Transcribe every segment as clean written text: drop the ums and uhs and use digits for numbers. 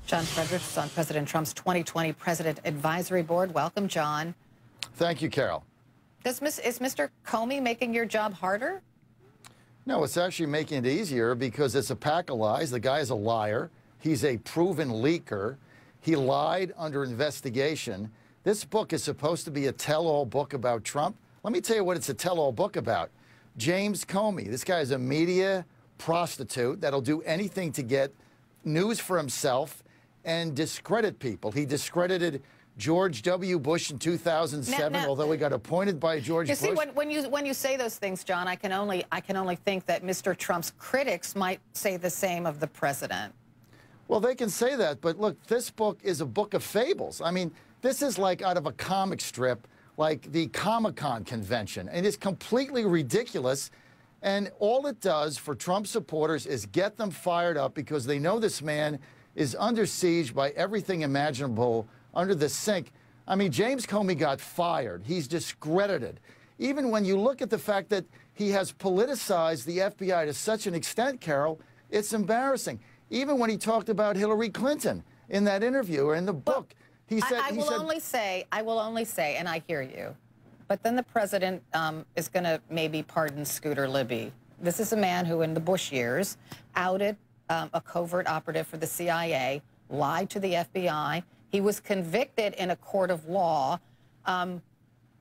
John Fredericks on President Trump's 2020 President Advisory Board. Welcome, John. Thank you, Carol. Is Mr. Comey making your job harder? No, it's actually making it easier because it's a pack of lies. The guy is a liar. He's a proven leaker. He lied under investigation. This book is supposed to be a tell-all book about Trump. Let me tell you what it's a tell-all book about. James Comey. This guy is a media prostitute that'll do anything to get news for himself and discredit people. He discredited George W. Bush in 2007, although he got appointed by George Bush. You see, when you say those things, John, I can only think that Mr. Trump's critics might say the same of the president. Well, they can say that, but look, this book is a book of fables. I mean, this is like out of a comic strip, like the Comic-Con convention, and it's completely ridiculous. And all it does for Trump supporters is get them fired up because they know this man is under siege by everything imaginable under the sink. I mean, James Comey got fired. He's discredited. Even when you look at the fact that he has politicized the FBI to such an extent, Carol, it's embarrassing. Even when he talked about Hillary Clinton in that interview or in the book, he said... I will only say, and I hear you, but then the president is going to maybe pardon Scooter Libby. This is a man who in the Bush years outed a covert operative for the CIA, lied to the FBI. He was convicted in a court of law. I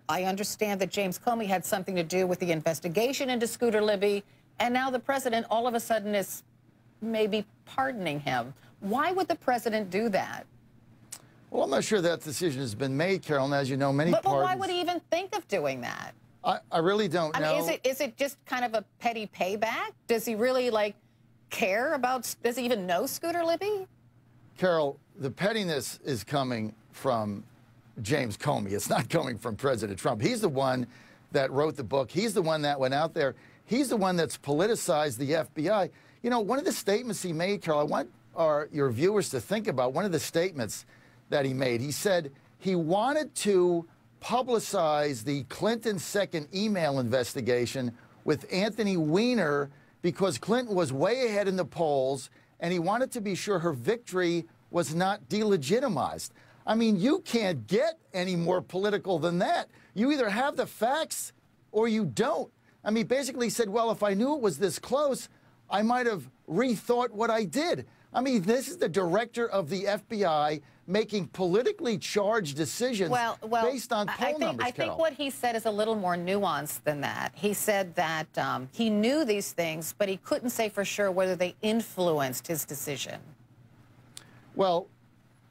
understand that James Comey had something to do with the investigation into Scooter Libby, and now the president all of a sudden is maybe pardoning him. Why would the president do that? Well, I'm not sure that decision has been made, Carol, and as you know, many pardons... But why would he even think of doing that? I really don't know. I mean, is it just kind of a petty payback? Does he really, like, care about... Does he even know Scooter Libby? Carol, the pettiness is coming from James Comey. It's not coming from President Trump. He's the one that wrote the book. He's the one that went out there. He's the one that's politicized the FBI. You know, one of the statements he made, Carol, I want your viewers to think about one of the statements that he made. He said he wanted to publicize the Clinton second email investigation with Anthony Weiner because Clinton was way ahead in the polls, and he wanted to be sure her victory was not delegitimized. I mean, you can't get any more political than that. You either have the facts or you don't. I mean, basically he said, well, if I knew it was this close, I might have rethought what I did. I mean, this is the director of the FBI making politically charged decisions based on poll numbers, I think what he said is a little more nuanced than that. He said that he knew these things, but he couldn't say for sure whether they influenced his decision. Well,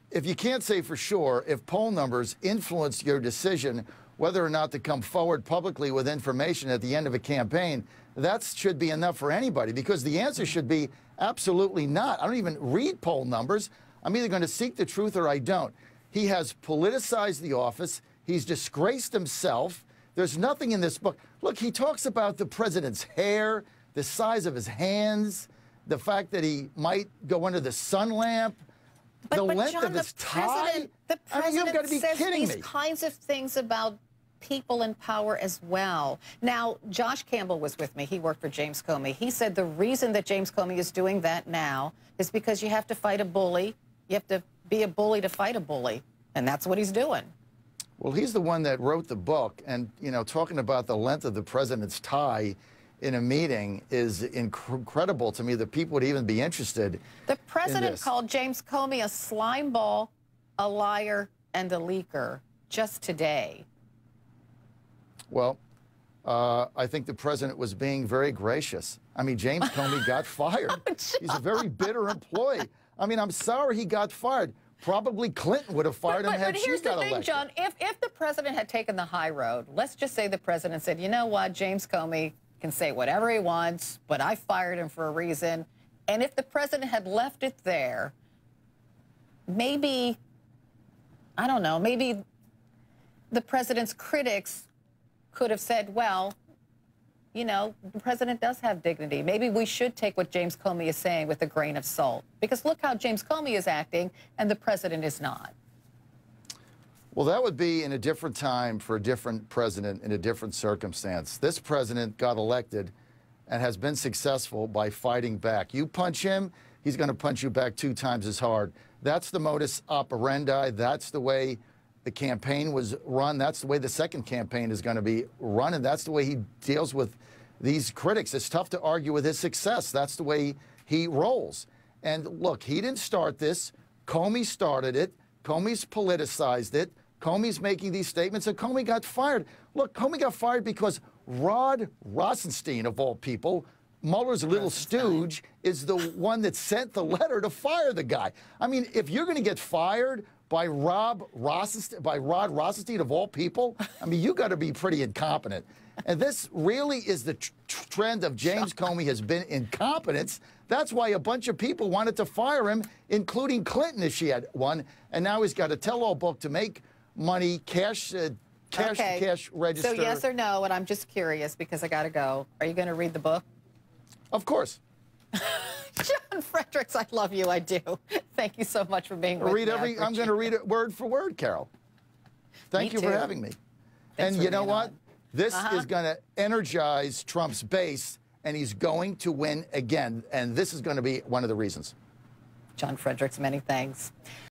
if you can't say for sure if poll numbers influence your decision whether or not to come forward publicly with information at the end of a campaign, that should be enough for anybody, because the answer should be absolutely not. I don't even read poll numbers. I'm either going to seek the truth or I don't. He has politicized the office. He's disgraced himself. There's nothing in this book. Look, he talks about the president's hair, the size of his hands, the fact that he might go under the sun lamp, the length John, of his tie. The president you've got to be says kidding these me. kinds of things about people in power as well. Now, Josh Campbell was with me. He worked for James Comey. He said the reason that James Comey is doing that now is because you have to fight a bully. You have to be a bully to fight a bully, and that's what he's doing. Well, he's the one that wrote the book, and, you know, talking about the length of the president's tie in a meeting is incredible to me that people would even be interested. The president called James Comey a slimeball, a liar, and a leaker just today. Well, I think the president was being very gracious. I mean, James Comey got fired. He's a very bitter employee. I mean, I'm sorry he got fired. Probably Clinton would have fired him had she got elected. But here's the thing, John. If the president had taken the high road, let's just say the president said, you know what, James Comey can say whatever he wants, but I fired him for a reason. And if the president had left it there, maybe, I don't know, maybe the president's critics could have said, well, you know, the president does have dignity. Maybe we should take what James Comey is saying with a grain of salt. Because look how James Comey is acting, and the president is not. Well, that would be in a different time for a different president in a different circumstance. This president got elected and has been successful by fighting back. You punch him, he's going to punch you back 2 times as hard. That's the modus operandi. That's the way the campaign was run. That's the way the second campaign is going to be run, and that's the way he deals with these critics. It's tough to argue with his success. That's the way he rolls. And look, he didn't start this. Comey started it. Comey's politicized it. Comey's making these statements, and Comey got fired. Look, Comey got fired because Rod Rosenstein, of all people, Mueller's little stooge, is the one that sent the letter to fire the guy. I mean, if you're going to get fired by Rod Rosenstein, of all people, I mean, you got to be pretty incompetent. And this really is the trend of James Comey has been incompetence. That's why a bunch of people wanted to fire him, including Clinton, if she had one. And now he's got a tell-all book to make money, cash register. So yes or no, and I'm just curious because I got to go. Are you going to read the book? Of course. John Fredericks, I love you. I do. Thank you so much for being with me. I'm going to read it word for word, Carol. Thank you for having me. Thanks and you know what? On. This is going to energize Trump's base, and he's going to win again. And this is going to be one of the reasons. John Fredericks, many thanks.